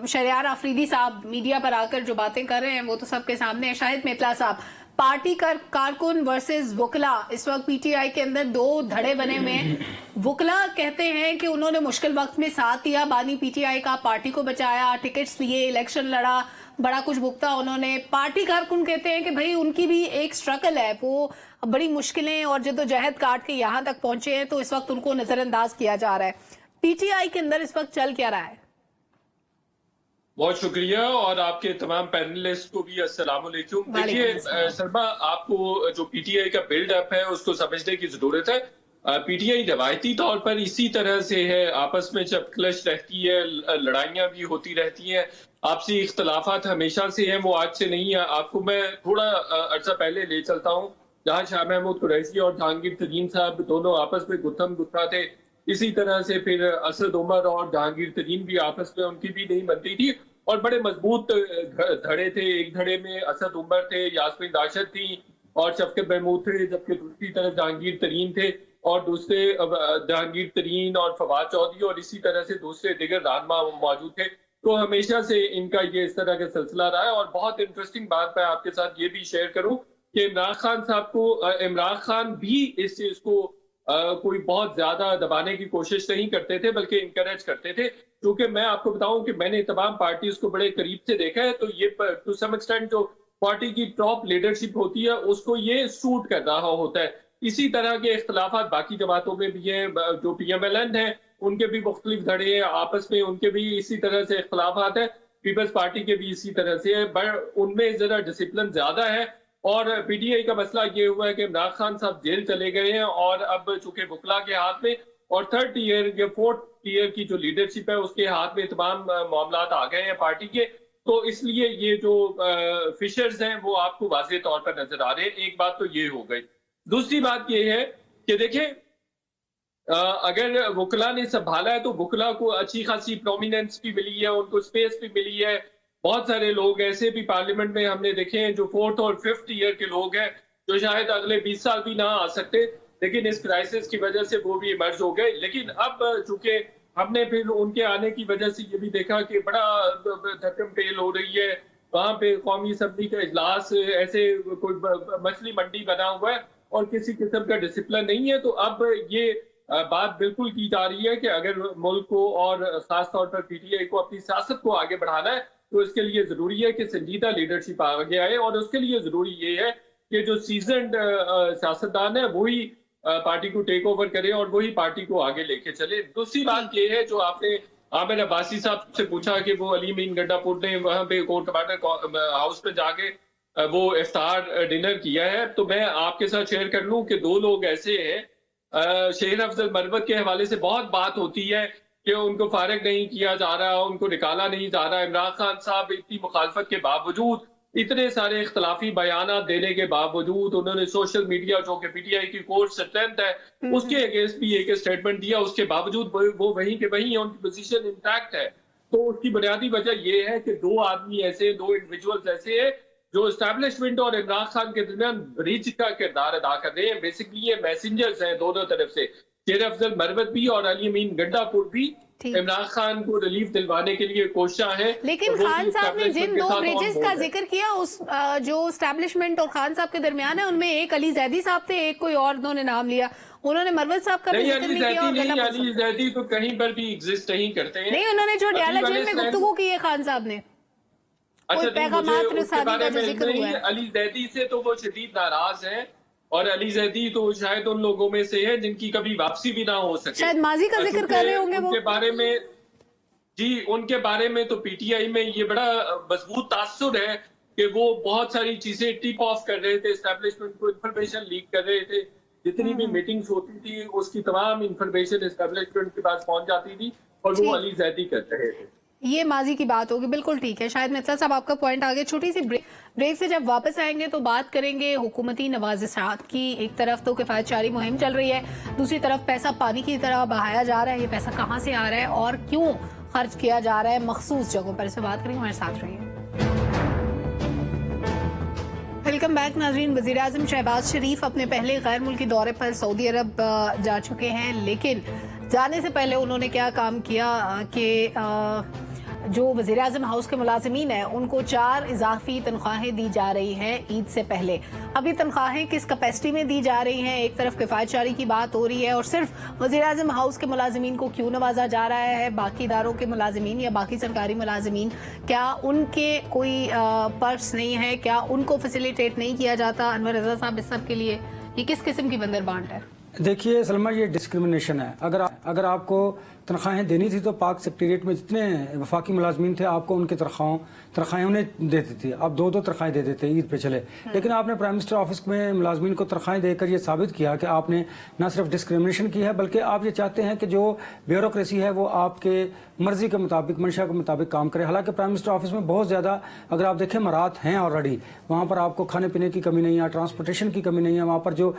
Speaker 1: شہریار آفریدی صاحب میڈیا پر آ کر جو باتیں کر رہے ہیں وہ تو سب کے سامنے ہے. شاہد میتلا صاحب, پارٹی کارکن ورسز وکلا, اس وقت PTI کے اندر دو دھڑے بنے ہوئے ہیں. وکلا کہتے ہیں کہ انہوں نے مشکل وقت میں ساتھ دیا بانی PTI کا, پارٹی کو بچایا, ٹکٹس دیے, الیکشن لڑا, بڑا کچھ بھگتا انہوں نے. پارٹی کارکن کہتے ہیں کہ بھائی ان کی بھی ایک سٹرگل ہے, وہ بڑی مشکلیں اور جدوجہد کاٹ کے یہاں تک پہنچے ہیں, تو اس وقت ان کو نظر انداز کیا جا رہا ہے. PTI کے اندر اس وقت چل کیا رہا ہے؟
Speaker 5: بہت شکریہ, اور آپ کے تمام پینلسٹ کو بھی السلام علیکم. دیکھیے سلما, آپ کو جو PTI کا بلڈ اپ ہے اس کو سمجھنے کی ضرورت ہے. PTI روایتی طور پر اسی طرح سے ہے, آپس میں جب کلش رہتی ہے, لڑائیاں بھی ہوتی رہتی ہیں, آپسی اختلافات ہمیشہ سے ہیں, وہ آج سے نہیں ہے. آپ کو میں تھوڑا عرصہ پہلے لے چلتا ہوں جہاں شاہ محمود قریشی اور جہانگیر ترین صاحب دونوں آپس میں گتھم گتھا تھے. اسی طرح سے پھر اسد عمر اور جہانگیر ترین بھی آپس میں ان کی بھی نہیں بنتی تھی, اور بڑے مضبوط دھڑے تھے. ایک دھڑے میں اسد عمر تھے, یاسمین راشد تھی اور شفقت محمود تھے, جبکہ دوسری طرف جہانگیر ترین تھے, اور دوسرے جہانگیر ترین اور فواد چودھری اور اسی طرح سے دوسرے دیگر رہنما موجود تھے. تو ہمیشہ سے ان کا یہ اس طرح کا سلسلہ رہا ہے. اور بہت انٹرسٹنگ بات میں آپ کے ساتھ یہ بھی شیئر کروں کہ عمران خان بھی اس چیز کو کوئی بہت زیادہ دبانے کی کوشش نہیں کرتے تھے, بلکہ انکریج کرتے تھے. کیونکہ میں آپ کو بتاؤں کہ میں نے تمام پارٹیز کو بڑے قریب سے دیکھا ہے, تو یہ ٹو سم ایکسٹینٹ جو پارٹی کی ٹاپ لیڈرشپ ہوتی ہے اس کو یہ سوٹ کر رہا ہوتا ہے. اسی طرح کے اختلافات باقی جماعتوں میں بھی ہیں, جو PMLN ہیں ان کے بھی مختلف دھڑے ہیں آپس میں, ان کے بھی اسی طرح سے اختلافات ہیں. پیپلز پارٹی کے بھی اسی طرح سے ہے, ان میں ذرا ڈسپلن زیادہ ہے اور پی ٹی آئی کا مسئلہ یہ ہوا ہے کہ عمران خان صاحب جیل چلے گئے ہیں اور اب چونکہ وکلا کے ہاتھ میں اور 3rd ٹیئر یا 4th ٹیئر کی جو لیڈرشپ ہے اس کے ہاتھ میں تمام معاملات آ گئے ہیں پارٹی کے، تو اس لیے یہ جو فشرز ہیں وہ آپ کو واضح طور پر نظر آ رہے ہیں. ایک بات تو یہ ہو گئی. دوسری بات یہ ہے کہ دیکھیں اگر وکلا نے سنبھالا ہے تو وکلا کو اچھی خاصی پرومیننس بھی ملی ہے، ان کو اسپیس بھی ملی ہے. بہت سارے لوگ ایسے بھی پارلیمنٹ میں ہم نے دیکھے ہیں جو 4th اور 5th ایئر کے لوگ ہیں جو شاید اگلے 20 سال بھی نہ آ سکتے، لیکن اس کرائسس کی وجہ سے وہ بھی ایمرج ہو گئے. لیکن اب چونکہ ہم نے پھر ان کے آنے کی وجہ سے یہ بھی دیکھا کہ بڑا دھکم ٹیل ہو رہی ہے وہاں پہ. قومی اسمبلی کا اجلاس ایسے کوئی مچھلی منڈی بنا ہوا ہے اور کسی قسم کا ڈسپلن نہیں ہے. تو اب یہ بات بالکل کی جا رہی ہے کہ اگر ملک کو اور خاص طور پر پی ٹی آئی کو اپنی سیاست کو آگے بڑھانا ہے تو اس کے لیے ضروری ہے کہ سنجیدہ لیڈرشپ آگے آئے، اور اس کے لیے ضروری یہ ہے کہ جو سیزنڈ سیاستدان ہے وہی پارٹی کو ٹیک اوور کرے اور وہی پارٹی کو آگے لے کے چلے. دوسری بات یہ ہے جو آپ نے عامر عباسی صاحب سے پوچھا کہ وہ علی امین گڈھا پور نے وہاں پہ کور کمانڈر ہاؤس میں جا کے وہ افطار ڈنر کیا ہے، تو میں آپ کے ساتھ شیئر کر لوں کہ 2 لوگ ایسے ہیں. شہین افضل مروت کے حوالے سے بہت بات ہوتی ہے کہ ان کو فارغ نہیں کیا جا رہا، ان کو نکالا نہیں جا رہا. عمران خان صاحب اتنی مخالفت کے باوجود، اتنے سارے اختلافی بیانات دینے کے باوجود انہوں نے سوشل میڈیا جو کہ پی ٹی آئی کی کور اسٹرینتھ ہے اس کے اگینسٹ بھی ایک اسٹیٹمنٹ دیا. اس کے باوجود وہ وہیں کے وہیں ان کی پوزیشن انٹیکٹ ہے. تو اس کی بنیادی وجہ یہ ہے کہ 2 آدمی ایسے 2 انڈیویجولز ایسے ہیں جو اسٹیبلشمنٹ اور عمران خان کے درمیان برج کا کردار ادا کر رہے ہیں. بیسکلی یہ میسنجرز ہیں دونوں طرف سے. شیر افضل مروت بھی اور علی امین گڈھا پور بھی عمران خان کو ریلیف دلوانے کے لیے کوشاں ہیں.
Speaker 1: لیکن خان صاحب نے جن 2 بریجز کا ذکر کیا اس جو اسٹیبلشمنٹ اور خان صاحب کے درمیان ہے ان میں ایک علی زیدی صاحب تھے، ایک کوئی اور انہوں نے نام لیا. انہوں نے مروت صاحب کا بھی ذکر نہیں کیا. اور
Speaker 5: علی زیدی تو کہیں پر بھی ایگزسٹ نہیں کرتے ہیں.
Speaker 1: نہیں، انہوں نے جو ڈیالہ جیل میں گفتگو کی ہے خان صاحب نے، کوئی پیغامات رسانی کا جو ذکر ہوا ہے.
Speaker 5: علی زیدی سے تو وہ شدید ناراض ہیں، اور علی زیدی تو شاید ان لوگوں میں سے ہے جن کی کبھی واپسی بھی نہ ہو سکے.
Speaker 1: شاید ماضی کا ذکر کر رہے ہوں گے وہ.
Speaker 5: ان کے بارے میں ان کے بارے میں تو پی ٹی آئی میں یہ بڑا مضبوط تاثر ہے کہ وہ بہت ساری چیزیں ٹپ آف کر رہے تھے، اسٹیبلشمنٹ کو انفارمیشن لیک کر رہے تھے. جتنی بھی میٹنگز ہوتی تھی اس کی تمام انفارمیشن اسٹیبلشمنٹ کے پاس پہنچ جاتی تھی اور وہ علی زیدی کرتے رہے تھے.
Speaker 1: یہ ماضی کی بات ہوگی. بالکل ٹھیک ہے. شاید مطلب صاحب آپ کا پوائنٹ آگے. چھوٹی سی بریک سے جب واپس آئیں گے تو بات کریں گے حکومتی نوازشات کی. ایک طرف تو کفایت جاری مہم چل رہی ہے، دوسری طرف پیسہ پانی کی طرح بہایا جا رہا ہے. یہ پیسہ کہاں سے آ رہا ہے اور کیوں خرچ کیا جا رہا ہے مخصوص جگہوں پر، اس پہ بات کریں گے. ہمارے ساتھ رہیے. ویلکم بیک ناظرین. وزیر اعظم شہباز شریف اپنے پہلے غیر ملکی دورے پر سعودی عرب جا چکے ہیں، لیکن جانے سے پہلے انہوں نے کیا کام کیا کہ جو وزیر اعظم ہاؤس کے ملازمین ہیں ان کو 4 اضافی تنخواہیں دی جا رہی ہیں عید سے پہلے. اب یہ تنخواہیں کس کیپیسٹی میں دی جا رہی ہیں؟ ایک طرف کفایت جاری کی بات ہو رہی ہے اور صرف وزیر اعظم ہاؤس کے ملازمین کو کیوں نوازا جا رہا ہے؟ باقی اداروں کے ملازمین یا باقی سرکاری ملازمین کیا ان کے کوئی پرس نہیں ہے؟ کیا ان کو فیسیلیٹیٹ نہیں کیا جاتا؟ انور رضا صاحب، اس سب کے لیے یہ کس قسم کی بندر بانٹ ہے؟
Speaker 3: دیکھیے سلمہ، یہ ڈسکریمنیشن ہے. اگر آپ کو تنخواہیں دینی تھی تو پاک سیکریٹریٹ میں جتنے وفاقی ملازمین تھے آپ کو ان کی تنخواہیں انہیں دیتی تھی. آپ 2 تنخواہیں دے دیتے عید پہ چلے. لیکن آپ نے پرائم منسٹر آفس میں ملازمین کو تنخواہیں دے کر یہ ثابت کیا کہ آپ نے نہ صرف ڈسکریمنیشن کی ہے بلکہ آپ یہ چاہتے ہیں کہ جو بیوروکریسی ہے وہ آپ کے مرضی کے مطابق، منشا کے مطابق کام کرے. حالانکہ پرائم منسٹر آفس میں بہت زیادہ اگر آپ دیکھیں مرات ہیں آلریڈی. وہاں پر آپ کو کھانے پینے کی کمی نہیں ہے، ٹرانسپورٹیشن کی کمی نہیں ہے. وہاں پر جو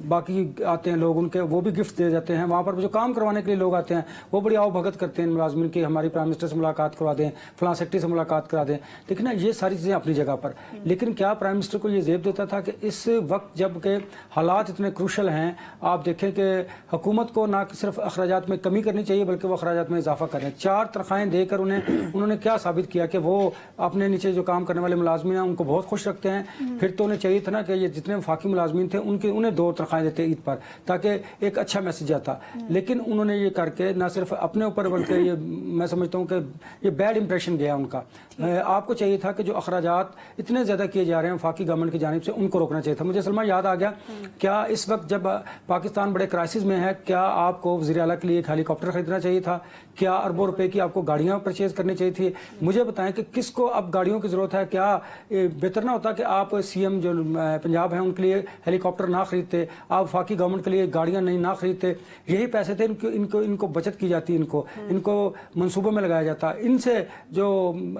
Speaker 3: باقی آتے ہیں لوگ ان کے وہ بھی گفٹ دے جاتے ہیں. وہاں پر جو کام کروانے کے لیے لوگ آتے ہیں وہ بڑی آؤ بھگت کرتے ہیں ملازمین کی، ہماری پرائم منسٹر سے ملاقات کروا دیں، فلاں سیکٹری سے ملاقات کرا دیں. لیکن یہ ساری چیزیں اپنی جگہ پر. لیکن کیا پرائم منسٹر کو یہ زیب دیتا تھا کہ اس وقت جب کہ حالات اتنے کروشل ہیں، آپ دیکھیں کہ حکومت کو نہ صرف اخراجات میں کمی کرنی چاہیے بلکہ وہ اخراجات میں اضافہ کریں. 4 تنخواہیں دے کر انہوں نے کیا ثابت کیا کہ وہ اپنے نیچے جو کام کرنے والے ملازمین ہیں ان کو بہت خوش رکھتے ہیں. پھر تو انہیں چاہیے تھا نا کہ یہ جتنے وفاقی ملازمین تھے انہیں 2 تنخواہیں دیتے عید پر. ताकि एक अच्छा मैसेज आता। लेकिन उन्होंने ये करके ना सिर्फ अपने ऊपर बल्कि ये मैं समझता हूँ कि ये बैड इंप्रेशन गया उनका। आपको चाहिए था कि जो अखराजात इतने ज़्यादा किए जा रहे हैं वफाकी गवर्नमेंट की जानिब से, उनको रोकना चाहिए था। मुझे सलमा याद आ गया, क्या इस वक्त जब पाकिस्तान बड़े क्राइसिस में है, क्या आपको वज़ीर आला के लिए एक हेलीकॉप्टर खरीदना चाहिए था? क्या अरबों रुपए की आपको गाड़ियाँ परचेज करनी चाहिए थी? मुझे बताएं कि किसको अब गाड़ियों की ज़रूरत है? क्या बेहतर ना होता कि आप सीएम जो पंजाब हैं उनके लिए हेलीकॉप्टर ना खरीदते, आप वफाकी गवर्नमेंट के लिए गाड़ियाँ ना खरीदते? यही पैसे थे, इनको बचत की जाती, इनको मनसूबों में लगाया जाता, इनसे जो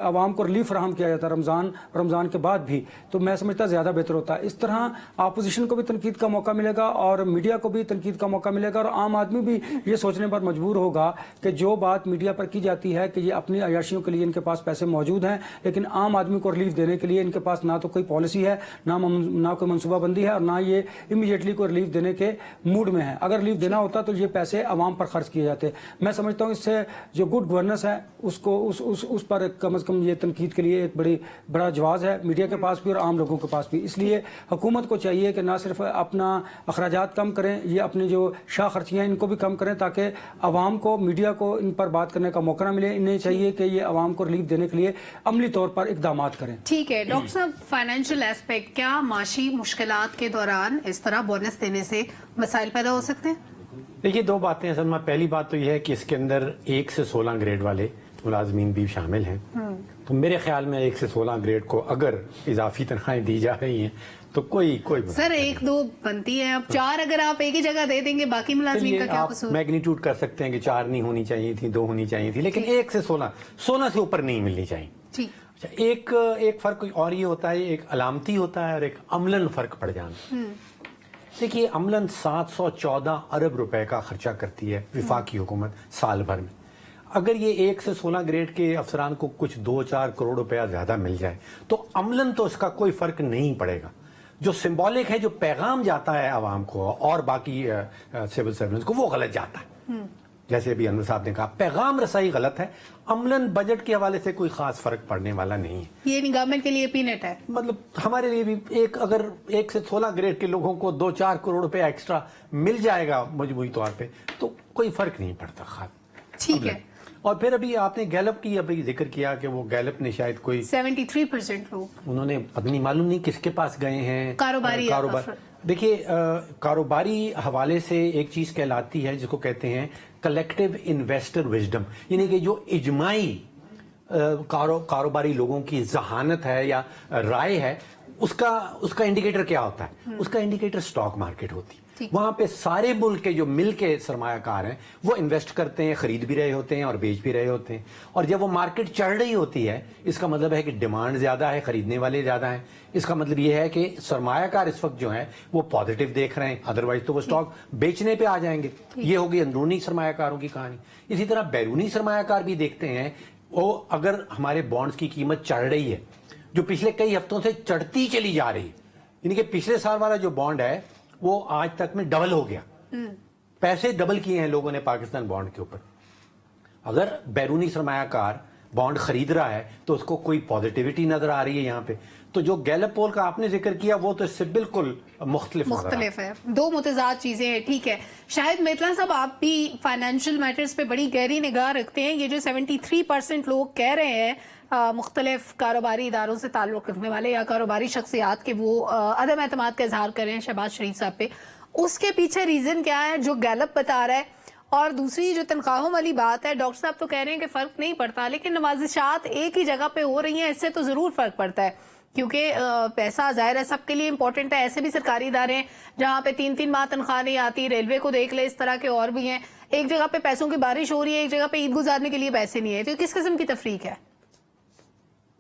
Speaker 3: आवाम को रिलीफ फराहम किया जाता रमज़ान के बाद भी, तो मैं समझता ज़्यादा बेहतर होता। इस तरह अपोजिशन को भी तनकीद का मौका मिलेगा और मीडिया को भी तनकीद का मौका मिलेगा, और आम आदमी भी ये सोचने पर मजबूर होगा कि जो बात मीडिया पर की जाती है कि ये अपनी अयाशियों के लिए इनके पास पैसे मौजूद हैं, लेकिन आम आदमी को रिलीफ देने के लिए इनके पास ना तो कोई पॉलिसी है, ना कोई मनसूबाबंदी है, और ना ये इमीडिएटली कोई रिलीफ देने के मूड में है। अगर रिलीफ देना होता तो ये पैसे आवाम पर खर्च किए जाते। मैं समझता हूँ इससे जो गुड गवर्नेंस है उसको उस पर कम से कम ये तनकीद के लिए एक बड़ा जवाब है मीडिया के पास भी और आम लोगों के पास भी। इसलिए हुकूमत को चाहिए कि ना सिर्फ अपना अखराजात कम करें, ये अपनी जो शाह खर्चियाँ इनको भी कम करें, ताकि आवाम को, मीडिया को इन पर बात करने का मौका ना मिले। इन्हें चाहिए कि ये आवाम को रिलीफ देने के लिए अमली तौर पर इकदाम करें।
Speaker 1: ठीक है डॉक्टर साहब, फाइनेंशियल एस्पेक्ट, क्या माशी मुश्किलात के दौरान इस तरह बोनस देने से मसाइल पैदा हो सकते हैं?
Speaker 2: देखिए, दो बातें हैं सलमा। पहली बात तो यह है कि इसके अंदर 1 से 16 ग्रेड वाले मुलाजमीन भी शामिल हैं, तो मेरे ख्याल में 1 से 16 ग्रेड को अगर इजाफी तनख्वाहें दी जा रही हैं तो कोई
Speaker 1: सर 1-2 बनती है, अब 4 अगर आप एक ही जगह दे देंगे, बाकी मुलाजमीन का क्या कसूर?
Speaker 2: मैग्नीट्यूड कर सकते हैं कि 4 नहीं होनी चाहिए थी, 2 होनी चाहिए थी, लेकिन 1 से 16 से ऊपर नहीं मिलनी चाहिए।
Speaker 1: ठीक।
Speaker 2: अच्छा, एक फर्क और ये होता है, एक अलामती होता है और एक अमलन फर्क पड़ जाना। देखिए, अमलन 714 अरब रुपए का खर्चा करती है विफाकी हुकूमत साल भर में। अगर ये 1 से 16 ग्रेड के अफसरान को कुछ 2-4 करोड़ रुपया ज्यादा मिल जाए तो अमलन तो इसका कोई फर्क नहीं पड़ेगा। जो सिंबॉलिक है, जो पैगाम जाता है आवाम को और बाकी सिविल सर्वेंट्स को, वो गलत जाता है। जैसे अभी अनवर साहब ने कहा, पैगाम रसाई गलत है। अमलन बजट के हवाले से कोई खास फर्क पड़ने वाला नहीं है।
Speaker 1: ये गवर्नमेंट के लिए पीनट है,
Speaker 2: मतलब हमारे लिए भी अगर 1 से 16 ग्रेड के लोगों को 2-4 करोड़ रुपया एक्स्ट्रा मिल जाएगा मजबूरी तौर पे, तो कोई फर्क नहीं पड़ता खास।
Speaker 1: ठीक है।
Speaker 2: और फिर अभी आपने गैलप की अभी जिक्र किया कि वो गैलप ने शायद कोई
Speaker 1: 73% लोग,
Speaker 2: उन्होंने अपनी मालूम नहीं किसके पास गए हैं,
Speaker 1: कारोबार।
Speaker 2: देखिए, कारोबारी हवाले से एक चीज कहलाती है जिसको कहते हैं कलेक्टिव इन्वेस्टर विजडम, यानी कि जो इजमाई कारोबारी लोगों की जहानत है या राय है, उसका इंडिकेटर क्या होता है? उसका इंडिकेटर स्टॉक मार्केट होती है। वहां पे सारे मुल्क के जो मिल के सरमायाकार हैं वो इन्वेस्ट करते हैं, खरीद भी रहे होते हैं और बेच भी रहे होते हैं। और जब वो मार्केट चढ़ रही होती है, इसका मतलब है कि डिमांड ज्यादा है, खरीदने वाले ज्यादा हैं। इसका मतलब ये है कि सरमायाकार इस वक्त जो है वो पॉजिटिव देख रहे हैं, अदरवाइज तो वो स्टॉक बेचने पे आ जाएंगे। ये होगी अंदरूनी सरमायाकारों की कहानी। इसी तरह बैरूनी सरमायाकार भी देखते हैं, वो अगर हमारे बॉन्ड्स की कीमत चढ़ रही है, जो पिछले कई हफ्तों से चढ़ती चली जा रही है, यानी कि पिछले साल वाला जो बॉन्ड है वो आज तक में डबल हो गया, पैसे डबल किए हैं लोगों ने पाकिस्तान बॉन्ड के ऊपर। अगर बैरूनी सरमायाकार बॉन्ड खरीद रहा है तो उसको कोई पॉजिटिविटी नजर आ रही है यहाँ पे। तो जो गैलप पोल का आपने जिक्र किया वो तो इससे बिल्कुल मुख्तलिफ
Speaker 1: है, दो मुतजाद चीजें हैं। ठीक है, शायद मेतला साहब आप भी फाइनेंशियल मैटर्स पे बड़ी गहरी निगाह रखते हैं। ये जो 73% लोग कह रहे हैं मुख्तलिफ कारोबारी इदारों से ताल्लुक़ रखने वाले या कारोबारी शख्सियात के वो अदम एतमाद का इजहार कर रहे हैं शहबाज शरीफ साहब पे, उसके पीछे रीजन क्या है जो गैलप बता रहा है? और दूसरी जो तनख्वाहों वाली बात है, डॉक्टर साहब तो कह रहे हैं कि फर्क नहीं पड़ता, लेकिन नवाजिशात एक ही जगह पे हो रही हैं, इससे तो जरूर फर्क पड़ता है, क्योंकि पैसा जाहिर है सबके लिए इंपॉर्टेंट है। ऐसे भी सरकारी इदारे हैं जहाँ पे 3-3 माह तनख्वाह नहीं आती, रेलवे को देख ले, इस तरह के और भी हैं। एक जगह पे पैसों की बारिश हो रही है, एक जगह पे ईद गुजारने के लिए पैसे नहीं है, तो किस किस्म की तफरीक है?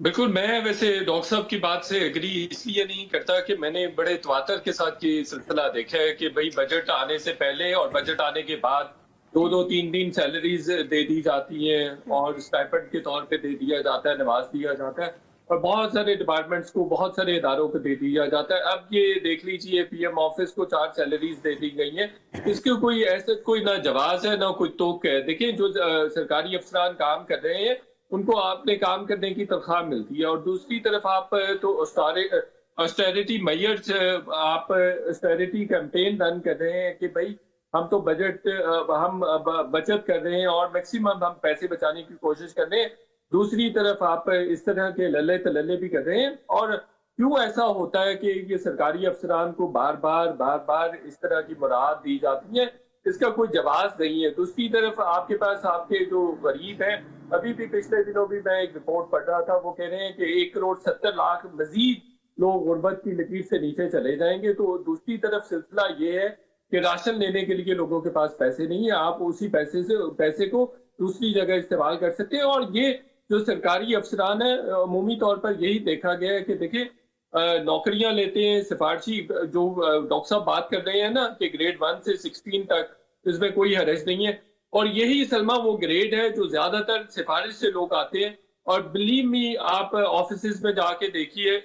Speaker 5: बिल्कुल, मैं वैसे डॉक्टर साहब की बात से एग्री इसलिए नहीं करता कि मैंने बड़े तवातर के साथ ये सिलसिला देखा है कि भाई बजट आने से पहले और बजट आने के बाद 2-2, 3-3 सैलरीज दे दी जाती हैं और स्टाइपेंड के तौर पे दे दिया जाता है, नवाज दिया जाता है, और बहुत सारे डिपार्टमेंट्स को, बहुत सारे इदारों को दे दिया जाता है। अब ये देख लीजिए, पीएम ऑफिस को 4 सैलरीज दे दी गई हैं, इसके कोई ऐसे कोई ना जवाज है ना कोई तोक है। देखिए, जो सरकारी अफसरान काम कर रहे हैं उनको आपने काम करने की तनख्वाह मिलती है, और दूसरी तरफ आप तो ऑस्टेरिटी मेजर्स, आप ऑस्टेरिटी कैंपेन रन कर रहे हैं कि भाई हम तो बचत कर रहे हैं और मैक्सिमम हम पैसे बचाने की कोशिश कर रहे हैं, दूसरी तरफ आप इस तरह के लल्ले तलल्ले भी कर रहे हैं। और क्यों ऐसा होता है कि ये सरकारी अफसरान को बार बार इस तरह की मुराद दी जाती है, इसका कोई जवाब नहीं है। दूसरी तरफ आपके पास आपके जो गरीब हैं, अभी भी पिछले दिनों भी मैं एक रिपोर्ट पढ़ रहा था, वो कह रहे हैं कि 1,70,00,000 मजीद लोग गुर्बत की लकीर से नीचे चले जाएंगे। तो दूसरी तरफ सिलसिला ये है कि राशन लेने के लिए लोगों के पास पैसे नहीं है, आप उसी पैसे को दूसरी जगह इस्तेमाल कर सकते हैं। और ये जो सरकारी अफसरान है, अमूमी तौर पर यही देखा गया है कि देखिए नौकरियां लेते हैं सिफारशी, जो डॉक्टर साहब बात कर रहे हैं ना कि ग्रेड 1 से 16 तक, इसमें कोई हरज नहीं है। और यही सलमा वो ग्रेड है जो ज्यादातर सिफारिश से लोग आते हैं। और बिलीव मी, आप ऑफिस में जाके देखिए,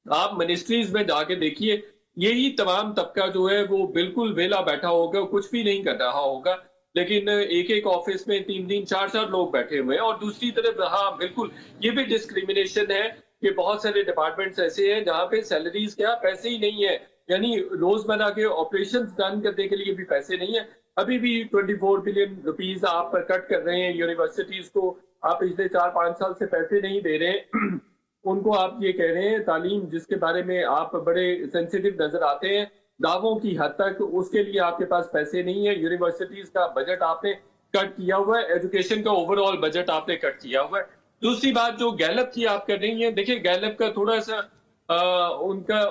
Speaker 5: आप मिनिस्ट्रीज में जाके देखिए, यही तमाम तबका जो है वो बिल्कुल वेला बैठा होगा, कुछ भी नहीं कर रहा होगा, लेकिन एक ऑफिस में 3-3, 4-4 लोग बैठे हुए हैं। और दूसरी तरफ हाँ बिल्कुल ये भी डिस्क्रिमिनेशन है कि बहुत सारे डिपार्टमेंट्स ऐसे हैं जहाँ पे सैलरीज क्या पैसे ही नहीं है, यानी रोजमर्रा के ऑपरेशंस रन करने के लिए भी पैसे नहीं है। अभी भी 24 बिलियन रुपीस आप कट कर रहे हैं यूनिवर्सिटीज को, आप पिछले 4-5 साल से पैसे नहीं दे रहे हैं उनको। आप ये कह रहे हैं तालीम जिसके बारे में आप बड़े सेंसिटिव नजर आते हैं दावों की हद तक, उसके लिए आपके पास पैसे नहीं है। यूनिवर्सिटीज का बजट आपने कट किया हुआ है, एजुकेशन का ओवरऑल बजट आपने कट किया हुआ है। दूसरी बात जो गैलप की आप कर रही है, देखिए गैलप का थोड़ा सा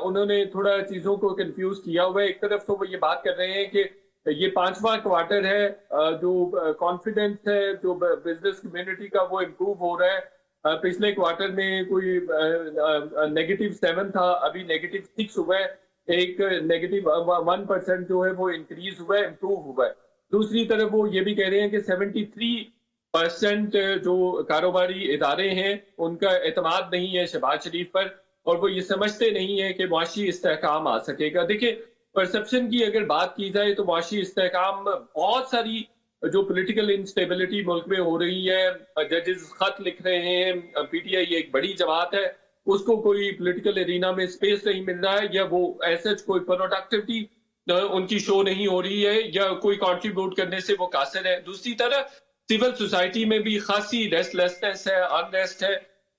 Speaker 5: उन्होंने थोड़ा चीजों को कंफ्यूज किया हुआ है। एक तरफ तो वो ये बात कर रहे हैं कि ये 5वां क्वार्टर है, जो कॉन्फिडेंस है जो बिजनेस कम्युनिटी का वो इम्प्रूव हो रहा है। पिछले क्वार्टर में कोई -7 था, अभी -6 हुआ है, एक -1% जो है वो इंक्रीज हुआ है, इम्प्रूव हुआ है। दूसरी तरफ वो ये भी कह रहे हैं कि 73% जो कारोबारी इदारे हैं उनका एतमाद नहीं है शहबाज शरीफ पर, और वो ये समझते नहीं है कि मुआशी इस्तेहकाम आ सकेगा। देखिए परसेप्शन की अगर बात की जाए तो मुआशी इस्तेहकाम, बहुत सारी जो पॉलिटिकल इंस्टेबिलिटी मुल्क में हो रही है, जजेस खत लिख रहे हैं, पीटीआई एक बड़ी जमात है, उसको कोई पॉलिटिकल एरिना में स्पेस नहीं मिल रहा है, या वो ऐसे कोई प्रोडक्टिविटी उनकी शो नहीं हो रही है, या कोई कंट्रीब्यूट करने से वो कासिर है। दूसरी तरफ सिविल सोसाइटी में भी खासी रेस्टलेसनेस है, अनरेस्ट है।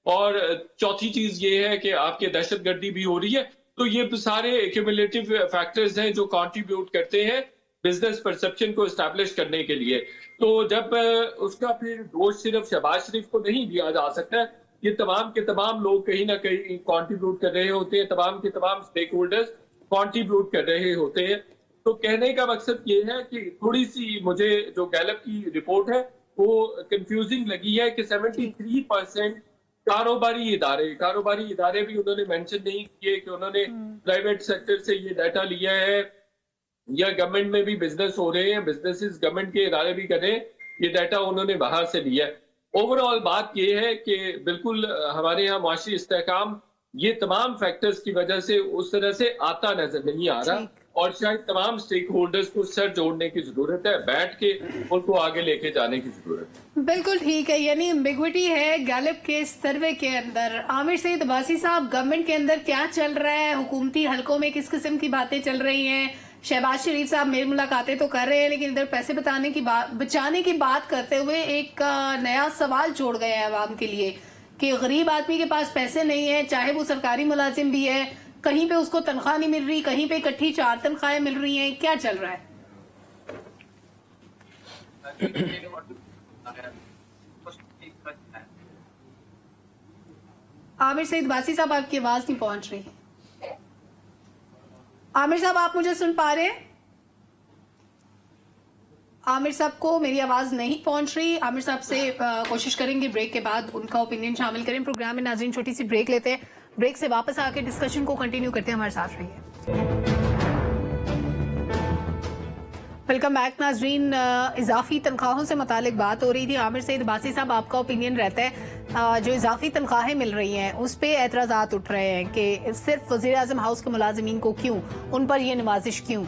Speaker 5: और चौथी चीज ये है कि आपके दहशतगर्दी भी हो रही है। तो ये सारे एक्यूमुलेटिव फैक्टर्स हैं जो कंट्रीब्यूट करते हैं बिजनेस परसेप्शन को एस्टैब्लिश करने के लिए। तो जब उसका फिर दोष सिर्फ शहबाज शरीफ को नहीं दिया जा सकता, ये तमाम के तमाम लोग कहीं ना कहीं कंट्रीब्यूट कर रहे होते हैं, तमाम के तमाम स्टेक होल्डर्स कंट्रीब्यूट कर रहे होते हैं। तो कहने का मकसद ये है कि थोड़ी सी मुझे जो गैलप की रिपोर्ट है वो कंफ्यूजिंग लगी है कि 73% कारोबारी इदारे भी उन्होंने मेंशन नहीं किए कि उन्होंने प्राइवेट सेक्टर से ये डाटा लिया है, या गवर्नमेंट में भी बिजनेस हो रहे हैं, बिजनेसेस गवर्नमेंट के इदारे भी कर रहे हैं, ये डाटा उन्होंने बाहर से लिया है। ओवरऑल बात ये है कि बिल्कुल हमारे यहाँ मुआशी इस्तेहकाम ये तमाम फैक्टर्स की वजह से उस तरह से आता नजर नहीं आ रहा, और शायद तमाम स्टेक होल्डर्स को सर जोड़ने की जरूरत है, बैठ के उनको आगे लेके जाने की जरूरत है।
Speaker 1: बिल्कुल ठीक है, यानी एम्बिग्विटी है गैलप के सर्वे के अंदर। आमिर सईद अब्बासी साहब, गवर्नमेंट के अंदर क्या चल रहा है, हुकूमती हलकों में किस किस्म की बातें चल रही हैं? शहबाज शरीफ साहब मेल मुलाकातें तो कर रहे हैं, लेकिन इधर पैसे बचाने की बात करते हुए एक नया सवाल जोड़ गए हैं अवाम के लिए कि गरीब आदमी के पास पैसे नहीं है, चाहे वो सरकारी मुलाजिम भी है, कहीं पे उसको तनख्वाह नहीं मिल रही, कहीं पे इकट्ठी 4 तनख्वाहें मिल रही हैं। क्या चल रहा है? आमिर सईद अब्बासी साहब, आपकी आवाज नहीं पहुंच रही। आमिर साहब, आप मुझे सुन पा रहे हैं? आमिर साहब को मेरी आवाज नहीं पहुंच रही। आमिर साहब से कोशिश करेंगे ब्रेक के बाद उनका ओपिनियन शामिल करें प्रोग्राम में। नाज़रीन, छोटी सी ब्रेक लेते हैं, ब्रेक से वापस आके डिस्कशन को कंटिन्यू करते हैं। हमारे साथ रहिए। वेलकम बैक नाज़रीन। इजाफी तनख्वाहों से मुतालिक बात हो रही थी। आमिर सईद अब्बासी साहब, आपका ओपिनियन रहता है जो इजाफी तनख्वाहें मिल रही हैं उस पे एतराज़ात उठ रहे हैं कि सिर्फ वज़ीर आज़म हाउस के मुलाजिमीन को क्यों, उन पर ये नवाजिश क्यों?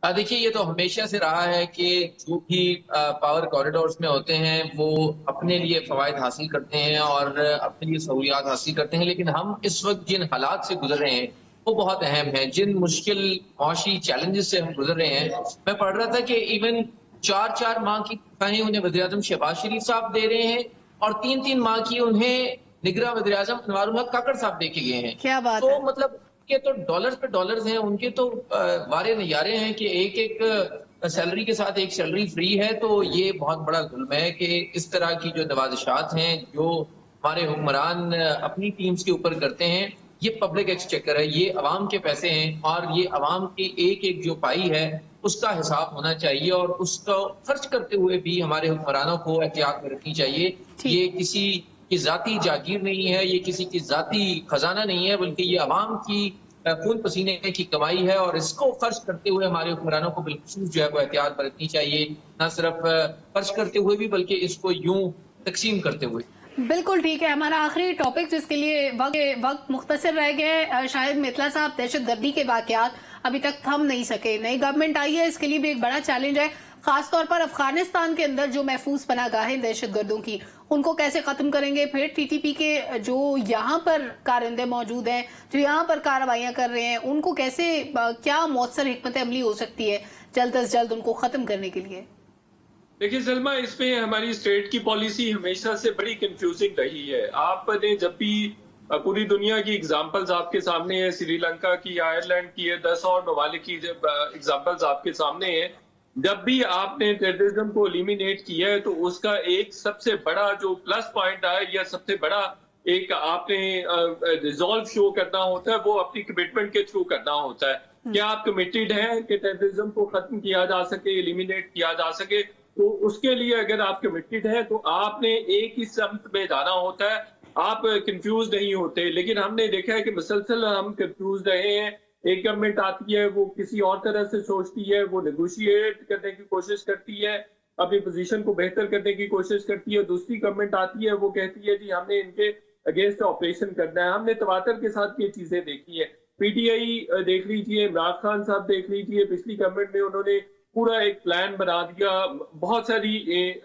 Speaker 4: देखिए ये तो हमेशा से रहा है कि जो भी पावर कॉरिडोर्स में होते हैं वो अपने लिए फवायद हासिल करते हैं और अपने लिए सहूलियात हासिल करते हैं, लेकिन हम इस वक्त जिन हालात से गुजर रहे हैं वो बहुत अहम है। जिन मुश्किल मुआशी चैलेंजेस से हम गुजर रहे हैं, मैं पढ़ रहा था कि इवन 4-4 माह की तनख्वाहें उन्हें वज़ीर-ए-आज़म शहबाज शरीफ साहब दे रहे हैं और 3-3 माह की उन्हें निगरां वज़ीर-ए-आज़म अनवारुल हक काकड़ साहब दे के गए हैं।
Speaker 1: क्या बात
Speaker 4: तो
Speaker 1: है।
Speaker 4: मतलब के तो डॉलर्स पे डॉलर्स हैं, उनके तो वारे नजारे हैं कि एक एक सैलरी के साथ एक सैलरी फ्री है। तो ये बहुत बड़ा जुल्म है कि इस तरह की जो नवाजिशात हैं जो हमारे हुक्मरान अपनी टीम्स के ऊपर करते हैं, ये पब्लिक एक्सचेकर है, ये अवाम के पैसे हैं और ये अवाम की एक एक जो पाई है उसका हिसाब होना चाहिए और उसको खर्च करते हुए भी हमारे हुक्मरानों को एहतियात में रखनी चाहिए। ये किसी की जाती जागीर नहीं है, ये किसी की जाती खजाना नहीं है, बल्कि ये अवाम की खून पसीने की कमाई है और इसको खर्च करते हुए हमारे हुक्मरानों को बिल्कुल जो है वो एहतियात बरतनी चाहिए, न सिर्फ खर्च करते हुए भी बल्कि इसको यूं तकसीम करते हुए।
Speaker 1: बिल्कुल ठीक है। हमारा आखिरी टॉपिक जिसके लिए वक्त मुख्तसर रह गए, शायद मिथिला साहब, दहशत गर्दी के वाकयात अभी तक थम नहीं सके। नई गवर्नमेंट आई है, इसके लिए भी एक बड़ा चैलेंज है, खासतौर पर अफगानिस्तान के अंदर जो महफूज पनाहगाहें दहशत गर्दों की, उनको कैसे खत्म करेंगे। फिर टीटीपी के जो यहाँ पर कारिंदे मौजूद हैं, जो यहाँ पर कार्रवाइयां कर रहे हैं, उनको कैसे क्या मौसर हिकमत अमली हो सकती है जल्द अज जल्द उनको खत्म करने के लिए।
Speaker 5: देखिए सलमा, इसमें हमारी स्टेट की पॉलिसी हमेशा से बड़ी कंफ्यूजिंग रही है। आपने जब भी पूरी दुनिया की एग्जांपल्स आपके सामने है, श्रीलंका की, आयरलैंड की है, 10 और ममालिक की एग्जांपल्स आपके सामने है, जब भी आपने टेररिज्म को एलिमिनेट किया है तो उसका एक सबसे बड़ा जो प्लस पॉइंट है या सबसे बड़ा एक आपने रिजॉल्व शो करना होता है, वो अपनी कमिटमेंट के थ्रू करना होता है। क्या आप कमिटेड हैं कि टेररिज्म को खत्म किया जा सके, एलिमिनेट किया जा सके? तो उसके लिए अगर आप कमिटेड हैं तो आपने एक ही समत में जाना होता है, आप कंफ्यूज नहीं होते। लेकिन हमने देखा है कि मुसलसल हम कंफ्यूज रहे हैं। एक गवर्नमेंट आती है, वो किसी और तरह से सोचती है, वो नेगोशिएट करने की कोशिश करती है, अपनी पोजीशन को बेहतर करने की कोशिश करती है। दूसरी गवर्नमेंट आती है, वो कहती है जी हमने इनके अगेंस्ट ऑपरेशन करना है। हमने तवातर के साथ ये चीजें देखी है। पीटीआई देख लीजिए, इमरान खान साहब देख लीजिए, पिछली गवर्नमेंट में उन्होंने पूरा एक प्लान बना दिया। बहुत सारी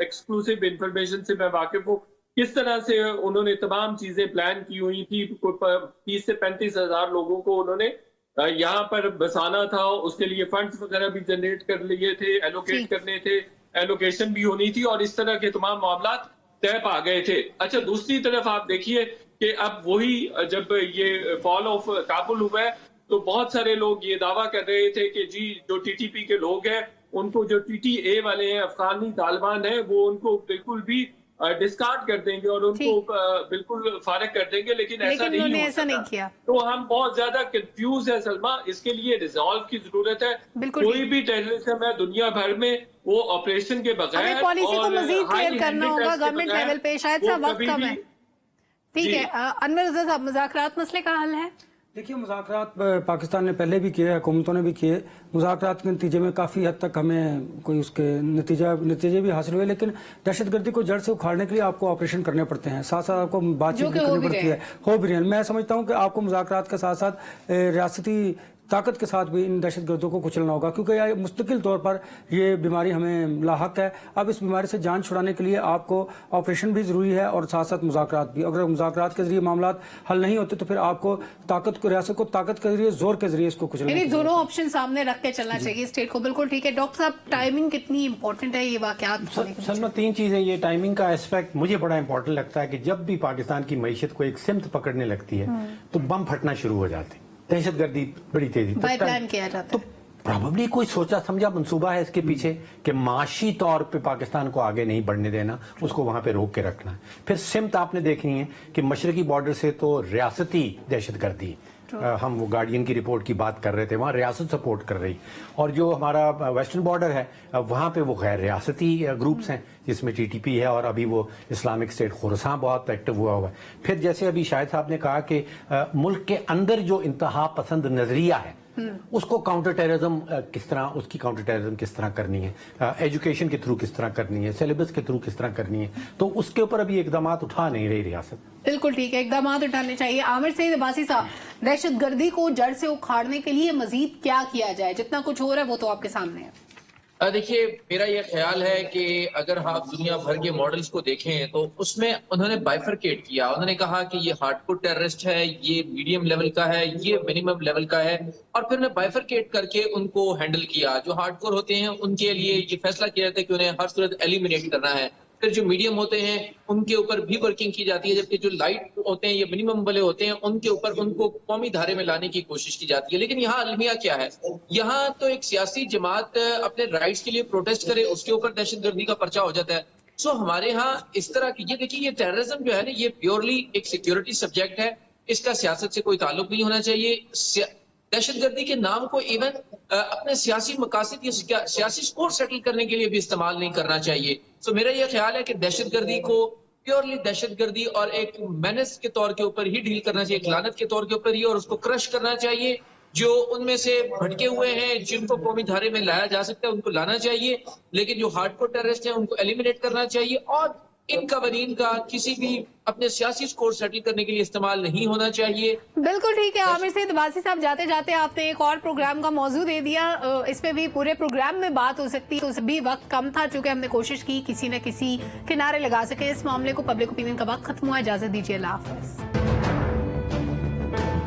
Speaker 5: एक्सक्लूसिव इंफॉर्मेशन से मैं वाकिफ हूँ, किस तरह से उन्होंने तमाम चीजें प्लान की हुई थी। 30 से 35 हजार लोगों को उन्होंने यहाँ पर बसाना था, उसके लिए फंड्स वगैरह भी जनरेट कर लिए थे, एलोकेट करने थे, एलोकेशन भी होनी थी और इस तरह के तमाम मामला तय पा गए थे। अच्छा, दूसरी तरफ आप देखिए कि अब वही जब ये फॉल ऑफ काबुल हुआ है तो बहुत सारे लोग ये दावा कर रहे थे कि जी जो टीटीपी के लोग हैं उनको, जो टीटीए वाले हैं, अफगानी तालिबान है, वो उनको बिल्कुल भी डिस्कार्ड कर देंगे और उनको बिल्कुल फारिग कर देंगे। लेकिन ऐसा नहीं किया। तो हम बहुत ज्यादा कंफ्यूज है सलमा। इसके लिए रिजॉल्व की जरूरत है। कोई भी टेररिज्म है दुनिया भर में, वो ऑपरेशन के बगैर
Speaker 1: पॉलिसी को मजीद क्लियर करना होगा गवर्नमेंट लेवल पे। शायद सा वक्त कम है। ठीक है, अनवर रज़ा साहब, मुज़ाकरात मसले का हल है?
Speaker 3: देखिए, मुज़ाकरात पाकिस्तान ने पहले भी किए, हुकूमतों ने भी किए। मुज़ाकरात के नतीजे में काफ़ी हद तक हमें कोई उसके नतीजे भी हासिल हुए, लेकिन दहशतगर्दी को जड़ से उखाड़ने के लिए आपको ऑपरेशन करने पड़ते हैं, साथ साथ आपको बातचीत भी करनी पड़ती है, हो भी रही है। मैं समझता हूँ कि आपको मुज़ाकरात के साथ साथ रियासती ताकत के साथ भी इन दहशतगर्दों को कुचलना होगा, क्योंकि यह मुस्तकिल तौर पर ये बीमारी हमें लाहक है। अब इस बीमारी से जान छुड़ाने के लिए आपको ऑपरेशन भी जरूरी है और साथ साथ मुज़ाकरात भी। अगर मुज़ाकरात के जरिए मामला हल नहीं होते तो फिर आपको ताकत को, रियासत को ताकत के जरिए, जोर के जरिए इसको कुचलना,
Speaker 1: दोनों ऑप्शन सामने रख के चलना चाहिए स्टेट को। बिल्कुल ठीक है। डॉक्टर साहब, टाइमिंग कितनी इंपॉर्टेंट है ये वाकयात?
Speaker 2: सलमा, 3 चीजें। ये टाइमिंग का एस्पेक्ट मुझे बड़ा इंपॉर्टेंट लगता है कि जब भी पाकिस्तान की मईशत को एक सिमत पकड़ने लगती है तो बम फटना शुरू हो जाते हैं, दहशतगर्दी बड़ी तेजी
Speaker 1: बाय प्लान किया जाता है।
Speaker 2: तो प्रॉब्लली कोई सोचा समझा मंसूबा है इसके पीछे कि माशी तौर पे पाकिस्तान को आगे नहीं बढ़ने देना, उसको वहां पे रोक के रखना है। फिर सिमत आपने देखनी है कि मशरकी बॉर्डर से तो रियासती दहशतगर्दी, हम वो गार्डियन की रिपोर्ट की बात कर रहे थे, वहाँ रियासत सपोर्ट कर रही, और जो हमारा वेस्टर्न बॉर्डर है वहाँ पे वो गैर रियासती ग्रुप्स हैं जिसमें टीटीपी है और अभी वो इस्लामिक स्टेट खुरसान बहुत एक्टिव हुआ है। फिर जैसे अभी शाहिद साहब ने कहा कि मुल्क के अंदर जो इंतहा पसंद नजरिया है उसको काउंटर टेररिज्म किस तरह, उसकी काउंटर टेररिज्म किस तरह करनी है, एजुकेशन के थ्रू किस तरह करनी है, सिलेबस के थ्रू किस तरह करनी है, तो उसके ऊपर अभी इकदाम उठा नहीं रही रियासत।
Speaker 1: बिल्कुल ठीक है, इकदाम उठाने चाहिए। आमिर सईद अब्बासी साहब, दहशतगर्दी को जड़ से उखाड़ने के लिए मजीद क्या किया जाए? जितना कुछ हो रहा है वो तो आपके सामने है।
Speaker 4: देखिए, मेरा यह ख्याल है कि अगर आप दुनिया भर के मॉडल्स को देखें तो उसमें उन्होंने बाइफरकेट किया। उन्होंने कहा कि ये हार्डकोर टेररिस्ट है, ये मीडियम लेवल का है, ये मिनिमम लेवल का है, और फिर उन्हें बाइफरकेट करके उनको हैंडल किया। जो हार्डकोर होते हैं उनके लिए ये फैसला किया जाता है कि उन्हें हर सूरत एलिमिनेट करना है। फिर जो मीडियम होते हैं उनके ऊपर भी वर्किंग की जाती है, जबकि जो लाइट होते हैं या मिनिमम वाले होते हैं उनके ऊपर उनको कौमी धारे में लाने की कोशिश की जाती है। लेकिन यहाँ अलमिया क्या है, यहाँ तो एक सियासी जमात अपने राइट्स के लिए प्रोटेस्ट करे, उसके ऊपर दहशतगर्दी का पर्चा हो जाता है। सो हमारे यहाँ इस तरह की, ये देखिए, ये टेररिज्म जो है ना, ये प्योरली एक सिक्योरिटी सब्जेक्ट है, इसका सियासत से कोई ताल्लुक नहीं होना चाहिए। दहशतगर्दी के नाम को इवन अपने सियासी मकासद या सियासी स्कोर सेटल करने के लिए भी इस्तेमाल नहीं करना चाहिए। सो मेरा यह ख्याल है कि दहशतगर्दी को प्योरली दहशतगर्दी और एक मेनेस के तौर के ऊपर ही डील करना चाहिए, एक लानत के तौर के ऊपर ही, और उसको क्रश करना चाहिए। जो उनमें से भटके हुए हैं, जिनको कौमी धारे में लाया जा सकता है, उनको लाना चाहिए, लेकिन जो हार्डकोर टेररिस्ट हैं उनको एलिमिनेट करना चाहिए, और इन कवानीन का किसी भी अपने सियासी स्कोर सेटल करने के लिए इस्तेमाल नहीं होना चाहिए।
Speaker 1: बिल्कुल ठीक है। आमिर सईद अब्बासी साहब, जाते जाते आपने एक और प्रोग्राम का मौजू दे दिया। इस पे भी पूरे प्रोग्राम में बात हो सकती है, उस भी वक्त कम था, चूंकि हमने कोशिश की किसी न किसी किनारे लगा सके इस मामले को। पब्लिक ओपिनियन का वक्त खत्म हुआ, इजाजत दीजिए, अल्लाह हाफिज।